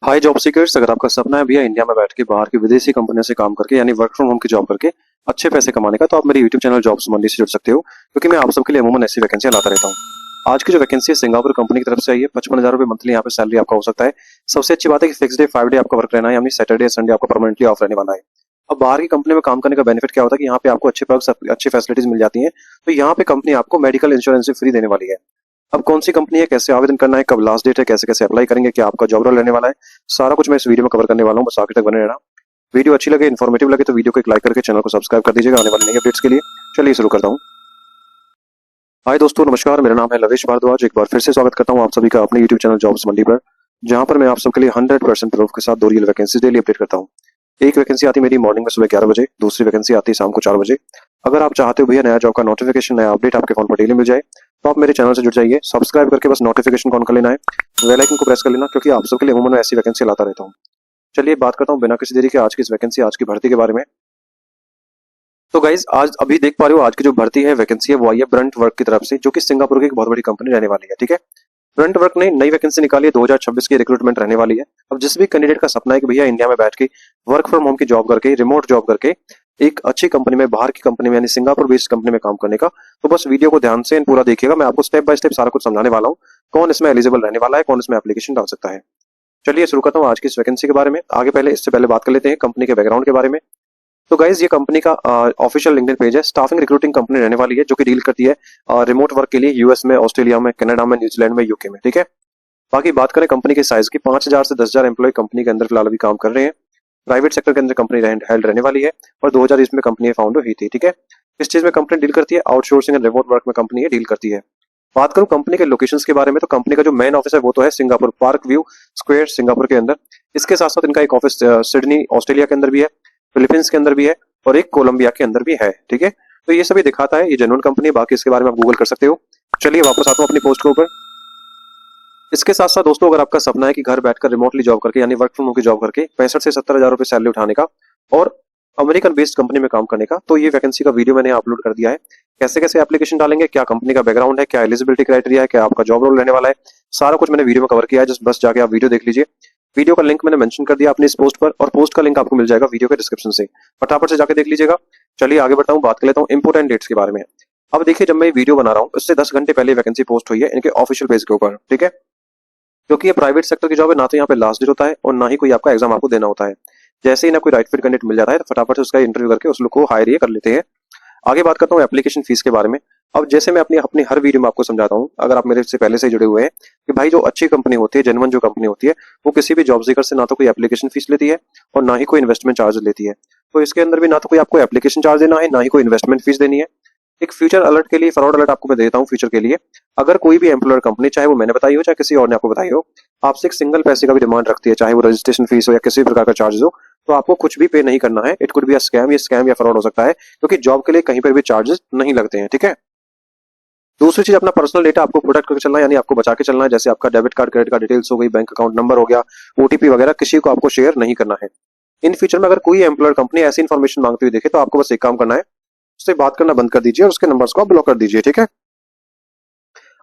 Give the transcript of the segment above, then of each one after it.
हाय job seekers, अगर आपका सपना है भैया इंडिया में बैठ के बाहर की विदेशी कंपनियों से काम करके यानी वर्क फ्रॉम होम की जॉब करके अच्छे पैसे कमाने का, तो आप मेरे यूट्यूब चैनल जॉब्स मंडी से जुड़ सकते हो, क्योंकि मैं आप सबके लिए अमूमन ऐसी वैकेंसियां लाता रहता हूँ। आज की जो वैकेंसी है सिंगापुर कंपनी की तरफ से आई है। 55,000 रुपये मंथली यहाँ पे सैलरी आपका हो सकता है। सबसे अच्छी बात है कि फिक्स डे 5 डे आपका वर्क रहना है, यानी सैटरडे संडे आपका परमानेंटली ऑफ रहने वाला है। अब बाहर की कंपनी में काम करने का बेनिफिट क्या होता है कि यहाँ पे आपको अच्छे पर्क्स, अच्छी फैसिलिटीज मिल जाती हैं। तो यहाँ पे कंपनी आपको मेडिकल इंश्योरेंस फ्री देने वाली है। अब कौन सी कंपनी है, कैसे आवेदन करना है, कब लास्ट डेट है, कैसे कैसे अप्लाई करेंगे, क्या आपका जॉब रोल रहने वाला है, सारा कुछ मैं इस वीडियो में कवर करने वाला हूँ। बस आखिर तक बने रहना। वीडियो अच्छी लगे, इन्फॉर्मेटिव लगे तो वीडियो को एक लाइक करके चैनल को सब्सक्राइब कर दीजिएगा आने वाले नई अपडेट्स के लिए। चलिए शुरू करता हूँ। हाय दोस्तों, नमस्कार। मेरा नाम है लवेश भारद्वाज। एक बार फिर से स्वागत करता हूँ आप सभी का अपने यूट्यूब चैनल जॉब्स मंडी पर, जहां पर मैं आप सबके लिए 100% प्रूफ के साथ 2 रियल वैकेंसी डेली अपडेट करता हूँ। एक वैकेंसी आती है मेरी मॉर्निंग में सुबह 11 बजे, दूसरी वैकेंसी आती है शाम को 4 बजे। अगर आप चाहते हो भैया नया जॉब का नोटिफिकेशन, नया अपडेट आपके फोन पर डेली मिल जाए, तो आप मेरे चैनल से जुड़ जाइए। सब्सक्राइब करके बस नोटिफिकेशन ऑन कर लेना है, बेल आइकन को प्रेस कर लेना, क्योंकि आप सबके लिए अमूमन मैं ऐसी वैकेंसी लाता रहता हूँ। चलिए बात करता हूँ बिना किसी देरी के आज की इस वैकेंसी, आज की भर्ती के बारे में। तो गाइज आज अभी देख पा रहे हो आज की जो भर्ती है, वैकेंसी है, वो आई है ब्रंट वर्क की तरफ से, जो कि सिंगापुर की एक बहुत बड़ी कंपनी रहने वाली है। ठीक है, ब्रंट वर्क ने नई वैकेंसी निकाली है, 2026 की रिक्रूटमेंट रहने वाली है। अब जिस भी कैंडिडेट का सपना है कि भैया इंडिया में बैठ के वर्क फ्रॉम होम की जॉब करके, रिमोट जॉब करके एक अच्छी कंपनी में, बाहर की कंपनी में यानी सिंगापुर बेस्ड कंपनी में काम करने का, तो बस वीडियो को ध्यान से पूरा देखिएगा। मैं आपको स्टेप बाय स्टेप सारा कुछ समझाने वाला हूँ, कौन इसमें एलिजिबल रहने वाला है, कौन इसमें एप्लीकेशन डाल सकता है। चलिए शुरू करता हूँ आज की इस वैकेंसी के बारे में। आगे पहले इससे पहले बात कर लेते हैं कंपनी के बैकग्राउंड के बारे में। तो गाइज ये कंपनी का ऑफिशियल लिंक्डइन पेज है। स्टाफिंग रिक्रूटिंग कंपनी रहने वाली है, जो कि डील करती है रिमोट वर्क के लिए यूएस में, ऑस्ट्रेलिया में, कनाडा में, न्यूजीलैंड में, यूके में। ठीक है, बाकी बात करें कंपनी के साइज की, 5,000 से 10,000 एम्प्लॉय कंपनी के अंदर फिलहाल अभी काम कर रहे हैं। प्राइवेट सेक्टर के अंदर कंपनी हेल्ड रहने वाली है, और 2020 में कंपनी फाउंड हुई थी। ठीक है, इस चीज में कंपनी डील करती है, आउटसोर्सिंग एंड रिमोट वर्क में कंपनी डील करती है। बात करूं कंपनी के लोकेशंस के बारे में, तो कंपनी का जो मेन ऑफिस है वो तो है Singapore, park view square Singapore के अंदर। इसके साथ साथ इनका एक ऑफिस सिडनी ऑस्ट्रेलिया के अंदर भी है, फिलीपींस के अंदर भी है, और एक कोलंबिया के अंदर भी है। ठीक है, तो ये सभी दिखाता है ये जेन्युइन कंपनी है। बाकी इसके बारे में आप गूगल कर सकते हो। चलिए वापस आता हूँ अपनी पोस्ट के ऊपर। इसके साथ साथ दोस्तों, अगर आपका सपना है कि घर बैठकर रिमोटली जॉब करके यानी वर्क फ्रॉम होम की जॉब करके 65 से 70,000 रुपए सैलरी उठाने का और अमेरिकन बेस्ड कंपनी में काम करने का, तो ये वैकेंसी का वीडियो मैंने अपलोड कर दिया है। कैसे कैसे एप्लीकेशन डालेंगे, क्या कंपनी का बैकग्राउंड है, क्या एलिजिबिलिटी क्राइटेरिया है, क्या आपका जॉब रोल रहने वाला है, सारा कुछ मैंने वीडियो में कवर किया है। जस्ट बस जाके आप वीडियो देख लीजिए। वीडियो का लिंक मैंने मेंशन कर दिया अपनी इस पोस्ट पर, और पोस्ट का लिंक आपको मिल जाएगा वीडियो के डिस्क्रिप्शन से। फटाफट से जाके देख लीजिएगा। चलिए आगे बढ़ता हूँ, बात कर लेता हूँ इंपोर्टेंट डेट्स के बारे में। अब देखिए, जब मैं वीडियो बना रहा हूँ उससे 10 घंटे पहले वैकेंसी पोस्ट हुई है इनके ऑफिशियल पेज के ऊपर। ठीक है, क्योंकि ये प्राइवेट सेक्टर की जॉब है, ना तो यहाँ पे लास्ट डेट होता है और ना ही कोई आपका एग्जाम आपको देना होता है। जैसे ही ना कोई राइट फिट कैंडिडेट मिल जाता है, तो फटाफट से उसका इंटरव्यू करके उस लोग को हायर ये कर लेते हैं। आगे बात करता हूँ एप्लीकेशन फीस के बारे में। अब जैसे मैं अपनी अपनी हर वीडियो में आपको समझाता हूँ, अगर आप मेरे से पहले से जुड़े हुए हैं, कि भाई जो अच्छी कंपनी होती है, जेन्युइन जो कंपनी होती है, वो किसी भी जॉब सीकर से ना तो कोई एप्लीकेशन फीस लेती है और ना ही कोई इन्वेस्टमेंट चार्ज लेती है। तो इसके अंदर भी ना तो कोई आपको एप्लीकेशन चार्ज देना है, ना ही कोई इन्वेस्टमेंट फीस देनी है। एक फ्यूचर अलर्ट के लिए, फ्रॉड अलर्ट आपको मैं देता हूँ फ्यूचर के लिए। अगर कोई भी एम्प्लॉयर कंपनी, चाहे वो मैंने बताई हो चाहे किसी और ने आपको बताई हो, आपसे एक सिंगल पैसे का भी डिमांड रखती है, चाहे वो रजिस्ट्रेशन फीस हो या किसी भी प्रकार का चार्जेस हो, तो आपको कुछ भी पे नहीं करना है। It could be a scam, ये स्कैम या फ्रॉड हो सकता है, क्योंकि जॉब के लिए कहीं पर भी चार्जेस नहीं लगते हैं। ठीक है, दूसरी चीज, अपना पर्सनल डेटा आपको प्रोटेक्ट करके चलना है, यानी आपको बचा के चलना है। जैसे आपका debit card, credit card details हो गई, बैंक अकाउंट नंबर हो गया, ओटीपी वगैरह किसी को आपको शेयर नहीं करना है। इन फ्यूचर में अगर कोई एम्प्लॉयर कंपनी ऐसी इन्फॉर्मेशन मांगती हुई देखे, तो आपको बस एक काम करना है, उससे बात करना बंद कर दीजिए और उसके नंबर्स को ब्लॉक कर दीजिए। ठीक है,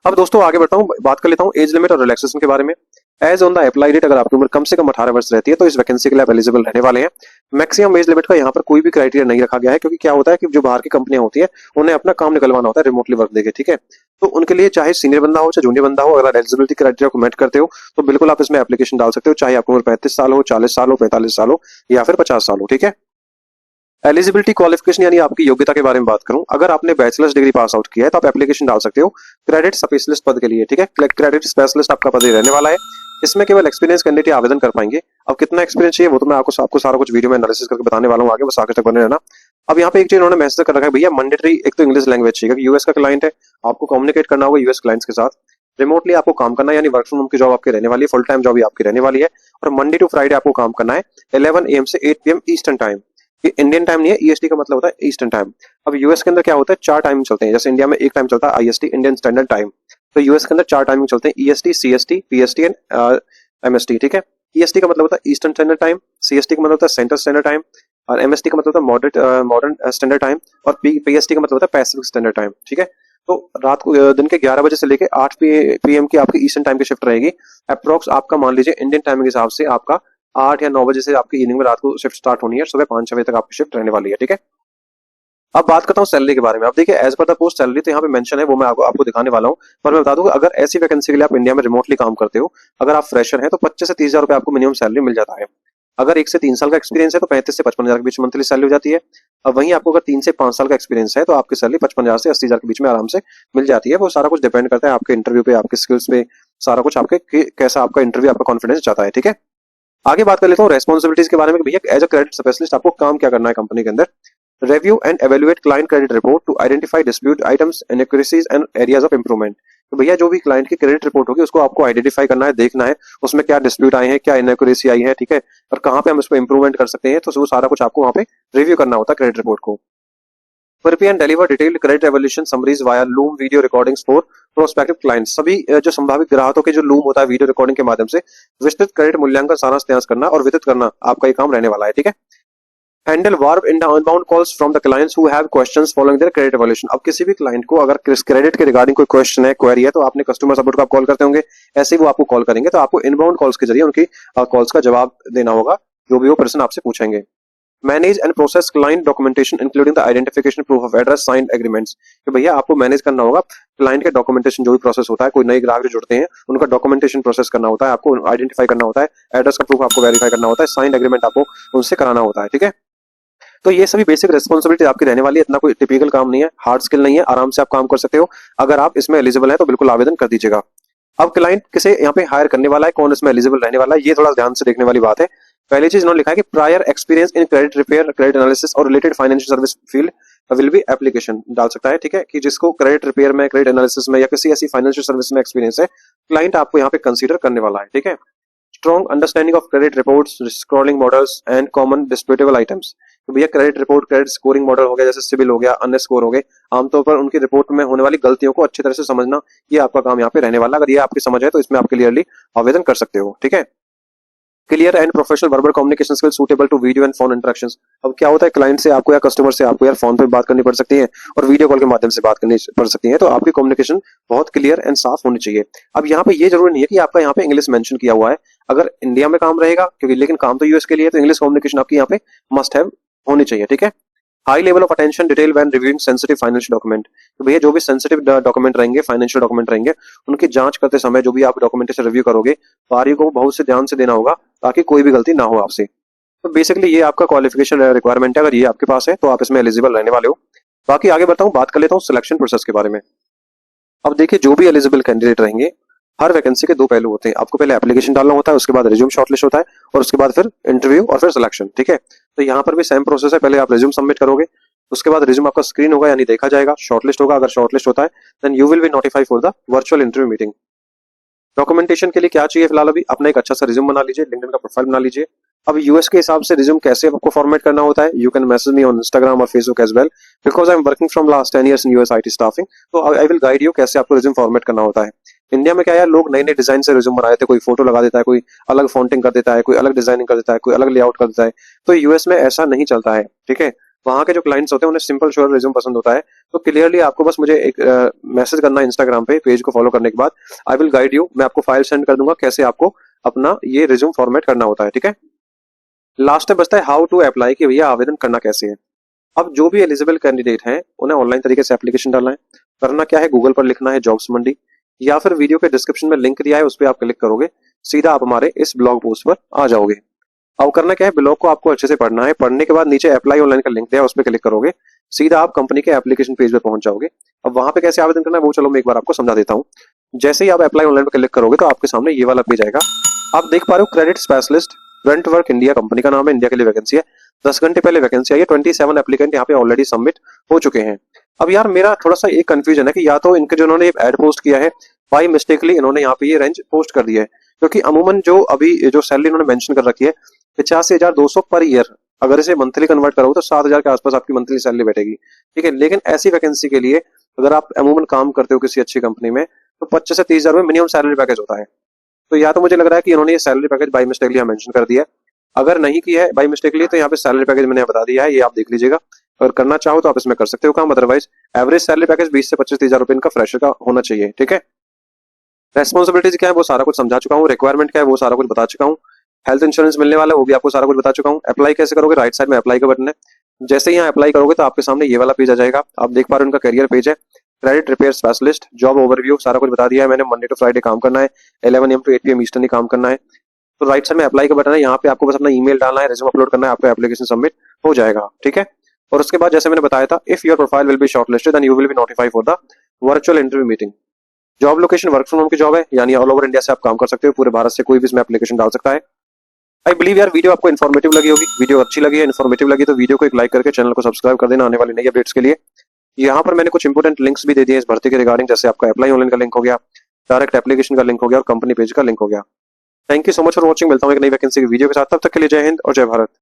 अब दोस्तों आगे बढ़ता हूँ, बात कर लेता हूँ एज लिमिट और रिलैक्सेशन के बारे में। Age on the apply date, अगर आपकी उम्र कम से कम 18 वर्ष रहती है, तो इस वैकेंसी के लिए आप एलिजिबल रहने वाले हैं। मैक्सिमम एज लिमिट का यहाँ पर कोई भी क्राइटेरिया नहीं रखा गया है, क्योंकि क्या होता है कि जो बाहर की कंपनियां होती है, उन्हें अपना काम निकलवाना होता है रिमोटली वर्क देके। ठीक है, तो उनके लिए चाहे सीनियर बंदा हो चाहे जूनियर बंदा हो, अगर एलिजिबिलिटी क्राइटेरिया को मेट करते हो, तो बिल्कुल आप इसमें एप्लीकेशन डाल सकते हो, चाहे आपकी उम्र 35 साल हो, 40 साल हो, 45 साल हो, या फिर 50 साल हो। ठीक है, एलिजिबिलिटी क्वालिफिकेशन यानी आपकी योग्यता के बारे में बात करूं, अगर आपने बैचलर्स डिग्री पास आउट किया है, तो आप एप्लीकेशन डाल सकते हो क्रेडिट स्पेशलिस्ट पद के लिए। ठीक है, क्रेडिट स्पेशलिस्ट आपका पद ही रहने वाला है। इसमें केवल एक्सपीरियंस कैंडिडेट आवेदन कर पाएंगे। अब कितना एक्सपीरियंस चाहिए वो तो मैं आपको सारा कुछ वीडियो में एनालिसिस करके बताने वाला हूँ, आगे बस आगे तक बने रहना। अब यहाँ पे एक चीज उन्होंने मैसेज कर रखा है, भैया मैंडेटरी एक तो इंग्लिश लैंग्वेज चाहिए, क्योंकि यूएस का क्लाइंट है, आपको कम्युनिकेट करना होगा यूएस क्लाइंट्स के साथ। रिमोटली आपको काम करना है, यानी वर्क फ्रॉम होम की जॉब आपकी रहने वाली है, फुल टाइम जॉब आपकी रहने वाली है, और मंडे टू फ्राइडे आपको काम करना है 11 AM से 8 PM ईस्टर्न टाइम। ये इंडियन टाइम नहीं है, ईएसटी का मतलब होता है ईस्टर्न टाइम। अब यूएस के अंदर क्या होता है, 4 टाइम चलते हैं। जैसे इंडिया में एक टाइम चलता है आईएसटी, इंडियन स्टैंडर्ड टाइम, तो यूएस के अंदर 4 टाइमिंग चलते हैं, EST, CST, PST and MST. ठीक है, ईएसटी का मतलब होता है ईस्टर्न स्टैंडर्ड टाइम, सीएसटी का मतलब होता है सेंट्रल स्टैंडर्ड टाइम, और एमएसटी का मतलब होता है मॉडर्न स्टैंडर्ड टाइम, और पीएसटी का मतलब होता है पैसिफिक स्टैंडर्ड टाइम। ठीक है, तो रात को दिन के 11 बजे से लेके 8 PM की आपकी ईस्टर्न टाइम की शिफ्ट रहेगी। अप्रोक्स आपका मान लीजिए इंडियन टाइम के हिसाब से आपका 8 या 9 बजे से आपकी इवनिंग में रात को शिफ्ट स्टार्ट होनी है, सुबह 5-6 बजे तक आपकी शिफ्ट रहने वाली है, ठीक है। अब बात करता हूँ सैलरी के बारे में। अब देखिए as per the post salary तो यहाँ पे मेंशन है, वो मैं आपको दिखाने वाला हूँ। पर मैं बता दूं अगर ऐसी वैकेंसी के लिए आप इंडिया में रिमोटली काम करते हो, अगर आप फ्रेशर हैं तो 25 से 30 हजार रुपए आपको मिनिमम सैलरी मिल जाता है। अगर 1 से 3 साल का एक्सपीरियंस है तो 35 से 55 हजार के बीच मंथली सैलरी हो जाती है। अब वहीं आपको अगर 3 से 5 साल का एक्सपीरियंस है तो आपकी सैलरी 55 हजार से 80 हजार के बीच में आराम से मिल जाती है। वो सारा कुछ डिपेंड करता है आपके इंटरव्यू पे, आपके स्किल्स पे, सारा कुछ आपके कैसा आपका इंटरव्यू, आपका कॉन्फिडेंस चाहता है, ठीक है। आगे बात कर लेता हूँ रेस्पॉन्सिबिलिटीज के बारे में कि भैया एज अ क्रेडिट स्पेशलिस्ट आपको काम क्या करना है कंपनी के अंदर। Review and evaluate client credit report to identify dispute items, inaccuracies and areas of improvement। तो भैया जो भी क्लाइंट की क्रेडिट रिपोर्ट होगी उसको आपको आइडेंटिफाई करना है, देखना है उसमें क्या डिस्प्यूट आए हैं, क्या इनएक्यूरेसी आई है, ठीक है, और कहाँ पे हम इसको इंप्रूवमेंट कर सकते हैं। तो वो सारा कुछ आपको वहाँ पे रिव्यू करना होता है क्रेडिट रिपोर्ट को। Prepare and deliver detailed credit evaluation summaries via Loom video recordings for prospective clients। सभी जो संभावित ग्राहकों के जो लूम होता है वीडियो रिकॉर्डिंग के माध्यम से विस्तृत क्रेडिट मूल्यांकन सारांश करना और वितरित करना आपका ये काम रहने वाला है, ठीक है। Handle warm inbound calls from the clients who have questions following their credit evaluation. अब किसी भी क्लाइंट को अगर क्रेडिट के रिगार्डिंग कोई क्वेश्चन है, क्वेरी है, तो आपने कस्टमर सपोर्ट को आप कॉल करते होंगे, ऐसे ही वो आपको कॉल करेंगे, तो आपको इनबाउंड कॉल्स के जरिए उनकी कॉल्स का जवाब देना होगा जो भी वो पर्सन आपसे पूछेंगे। Manage and process client documentation including the identification proof of address signed agreements. तो भैया आपको मैनेज करना होगा क्लाइंट के डॉक्यूमेंटेशन, जो भी प्रोसेस होता है, कोई नए ग्राहक जो जुड़ते हैं उनका डॉक्यूमेंटेशन प्रोसेस करना होता है, आपको आइडेंटिफाई करना होता है, एड्रेस का प्रूफ आपको वेरीफाई करना होता है, साइंड एग्रीमेंट आपको उनसे कराना होता है, ठीक है। तो ये सभी बेसिक रिस्पॉन्सिबिलिटी आपकी रहने वाली है, इतना कोई टिपिकल काम नहीं है, हार्ड स्किल नहीं है, आराम से आप काम कर सकते हो। अगर आप इसमें एलिजिबल है तो बिल्कुल आवेदन कर दीजिएगा। अब क्लाइंट किसे यहाँ पे हायर करने वाला है, कौन इसमें एलिजिबल रहने वाला है, ये थोड़ा ध्यान से देखने वाली बात है। पहली चीज इन्होंने लिखा है कि prior experience in credit repair, credit analysis और related financial service field will be application डाल सकता है, ठीक है, कि जिसको क्रेडिट रिपेयर में, क्रेडिट एनालिसिस में या किसी ऐसी फाइनेंशियल सर्विस में एक्सपीरियंस है, क्लाइंट आपको यहाँ पे कंसीडर करने वाला है, ठीक है। Strong understanding of credit reports, scoring models and common disputable items. तो भैया credit report, credit scoring model हो गया, जैसे सिबिल हो गया, अन्य स्कोर हो गए, आमतौर पर उनकी रिपोर्ट में होने वाली गलतियों को अच्छी तरह से समझना, ये आपका काम यहाँ पे रहने वाला। अगर ये आपकी समझ है तो इसमें आप क्लियरली आवेदन कर सकते हो, ठीक है। Clear and professional verbal communication skill suitable to video and phone interactions. अब क्या होता है, क्लाइंट से आपको या कस्टमर से आपको यार फोन पे बात करनी पड़ सकती है और वीडियो कॉल के माध्यम से बात करनी पड़ सकती है, तो आपकी कम्युनिकेशन बहुत क्लियर एंड साफ होनी चाहिए। अब यहाँ पे ये जरूरी नहीं है कि आपका यहाँ पे इंग्लिश मेंशन किया हुआ है, अगर इंडिया में काम रहेगा, क्योंकि लेकिन काम तो यूएस के लिए है, तो इंग्लिश कम्युनिकेशन आपकी यहाँ पे मस्ट हैव होनी चाहिए, ठीक है। High level of attention detail when reviewing sensitive financial document. तो भैया जो भी सेंसिटिव डॉक्यूमेंट रहेंगे, फाइनेंशियल डॉक्यूमेंट रहेंगे, उनकी जांच करते समय जो भी आप डॉक्यूमेंटेशन रिव्यू करोगे, बारियों को बहुत से ध्यान से देना होगा ताकि कोई भी गलती ना हो आपसे। तो बेसिकली ये आपका क्वालिफिकेशन रिक्वायरमेंट है, अगर ये आपके पास है तो आप इसमें एलिजिबल रहने वाले हो। बाकी आगे बढ़ता हूँ, बात कर लेता हूँ सिलेक्शन प्रोसेस के बारे में। अब देखिए जो भी एलिजिबल कैंडिडेट रहेंगे, हर वैकेंसी के दो पहलू होते हैं, आपको पहले एप्लीकेशन डालना होता है, उसके बाद रिज्यूम शॉर्टलिस्ट होता है और उसके बाद फिर इंटरव्यू और फिर सिलेक्शन, ठीक है। तो यहाँ पर भी सेम प्रोसेस है, पहले आप रिज्यूम सबमिट करोगे, उसके बाद रिज्यूम आपका स्क्रीन होगा यानी देखा जाएगा, शॉर्टलिस्ट होगा, अगर शॉर्टलिस्ट होता है then you will be notify for the virtual interview meeting. Documentation के लिए क्या चाहिए, फिलहाल अभी अपना एक अच्छा सा रिज्यूम बना लीजिए, लिंक्डइन का प्रोफाइल बना लीजिए। अब यूएस के हिसाब से रिज्यूम कैसे आपको फॉर्मेट करना होता है, you can message me on Instagram और Facebook as well, because I am working from last 10 years in US IT staffing, तो आई विल गाइड यू कैसे आपको रिज्यूम फॉर्मेट करना होता है। इंडिया में क्या है, लोग नए नए डिजाइन से रिज्यूम बना देते हैं, कोई फोटो लगा देता है, कोई अलग फॉन्टिंग कर देता है, कोई अलग डिजाइनिंग कर देता है, कोई अलग लेआउट कर देता है, तो यूएस में ऐसा नहीं चलता है, ठीक है। वहां के जो क्लाइंट्स होते हैं उन्हें सिंपल श्योर रिज्यूम पसंद होता है, तो क्लियरली आपको बस मुझे एक मैसेज करना है इंस्टाग्राम पे, पेज को फॉलो करने के बाद आई विल गाइड यू, मैं आपको फाइल सेंड कर दूंगा कैसे आपको अपना ये रिज्यूम फॉर्मेट करना होता है, ठीक है। लास्ट में बचता है हाउ टू अप्लाई, कि भैया आवेदन करना कैसे है। अब जो भी एलिजिबल कैंडिडेट हैं उन्हें ऑनलाइन तरीके से एप्लीकेशन डालना है। करना क्या है, गूगल पर लिखना है जॉब्स मंडी, या फिर वीडियो के डिस्क्रिप्शन में लिंक दिया है उस पर आप क्लिक करोगे, सीधा आप हमारे इस ब्लॉग पोस्ट पर आ जाओगे। अब करना क्या है, ब्लॉग को आपको अच्छे से पढ़ना है, पढ़ने के बाद नीचे अप्लाई ऑनलाइन का लिंक दिया है उस पर क्लिक करोगे, सीधा आप कंपनी के एप्लीकेशन पेज पे पहुंच जाओगे। अब वहां पे कैसे आवेदन करना है वो चलो मैं एक बार आपको समझा देता हूँ। जैसे ही आप अप्लाई ऑनलाइन पे क्लिक करोगे तो आपके सामने ये वाला पेज आएगा, आप देख पा रहे हो credit specialist rent work India company का नाम है, इंडिया के लिए वैकेंसी है, 10 घंटे पहले वैकेंसी आई है, 27 एप्लीकेंट यहाँ पे ऑलरेडी सबमिट हो चुके हैं। अब यार मेरा थोड़ा सा एक कंफ्यूजन है कि या तो इनके जो इन्होंने एड पोस्ट किया है बाई मिस्टेकली इन्होंने यहाँ पे ये रेंज पोस्ट कर दिया है, क्योंकि अमूमन जो अभी जो सैलरी इन्होंने मेंशन कर रखी है 85,200 पर ईयर, अगर इसे मंथली कन्वर्ट करोगे तो 7,000 के आसपास आपकी मंथली सैलरी बैठेगी, ठीक है। लेकिन ऐसी वैकेंसी के लिए अगर आप अमूमन काम करते हो किसी अच्छी कंपनी में तो 25 से 30 हजार में मिनिमम सैलरी पैकेज होता है। तो या तो मुझे लग रहा है कि इन्होंने ये salary package by mistakenly mention कर दिया है, अगर नहीं किया है बाई मिस्टेकली तो यहाँ पे सैलरी पैकेज मैंने बता दिया है, ये आप देख लीजिएगा। अगर करना चाहो तो आप इसमें कर सकते हो काम, अदरवाइज एवरेज सैलरी पैकेज 20 से 25 हजार रुपए इनका फ्रेशर का होना चाहिए। ठीक है, रेस्पॉन्सिबिलिटीज क्या है वो सारा कुछ समझा चुका हूँ, रिक्वायरमेंट क्या है वो सारा कुछ बता चुका हूँ, हेल्थ इंश्योरेंस मिलने वाला है वो भी आपको सारा कुछ बता चुका हूँ। अप्लाई कैसे करोगे, राइट साइड में अप्लाई का बटन है, जैसे ही यहाँ अप्लाई करोगे तो आपके सामने ये वाला पेज आ जाएगा। आप देख पा रहे हो उनका करियर पेज है, credit repair specialist, job overview सारा कुछ बता दिया है मैंने। मंडे टू फ्राइडे काम करना है, 11 AM to 8 PM ईस्टर्न ही काम करना है। तो राइट साइड में अप्लाई का बटन है, यहाँ पे आपको बस अपना ईमेल डालना है, रिज्यूम अपलोड करना है, आपका एप्लीकेशन सबमिट हो जाएगा। ठीक है, और उसके बाद जैसे मैंने बताया था, if your profile will be shortlisted then you will be notified for the virtual interview meeting. Job location work from home की जॉब है, यानी ऑल ओवर इंडिया से आप काम कर सकते हो, पूरे भारत से कोई भी इसमें एप्लीकेशन डाल सकता है। आई बिलीव यार वीडियो आपको इन्फॉर्मेटिव लगी होगी, वीडियो अच्छी लगी है, इन्फॉर्मेटिव लगी तो वीडियो को एक लाइक करके चैनल को सब्सक्राइब कर देना आने वाली नई अपडेट्स के लिए। यहाँ पर मैंने कुछ इंपोर्टेंट लिंक्स भी दे दिए इस भर्ती के रिगार्डिंग, जैसे आपका अप्लाई ऑनलाइन का लिंक हो गया, डायरेक्ट एप्लीकेशन का लिंक हो गया और कंपनी पेज का लिंक हो गया। Thank you so much for watching, मिलता हूँ एक नई वैकेंसी की वीडियो के साथ, तब तक के लिए जय हिंद और जय भारत।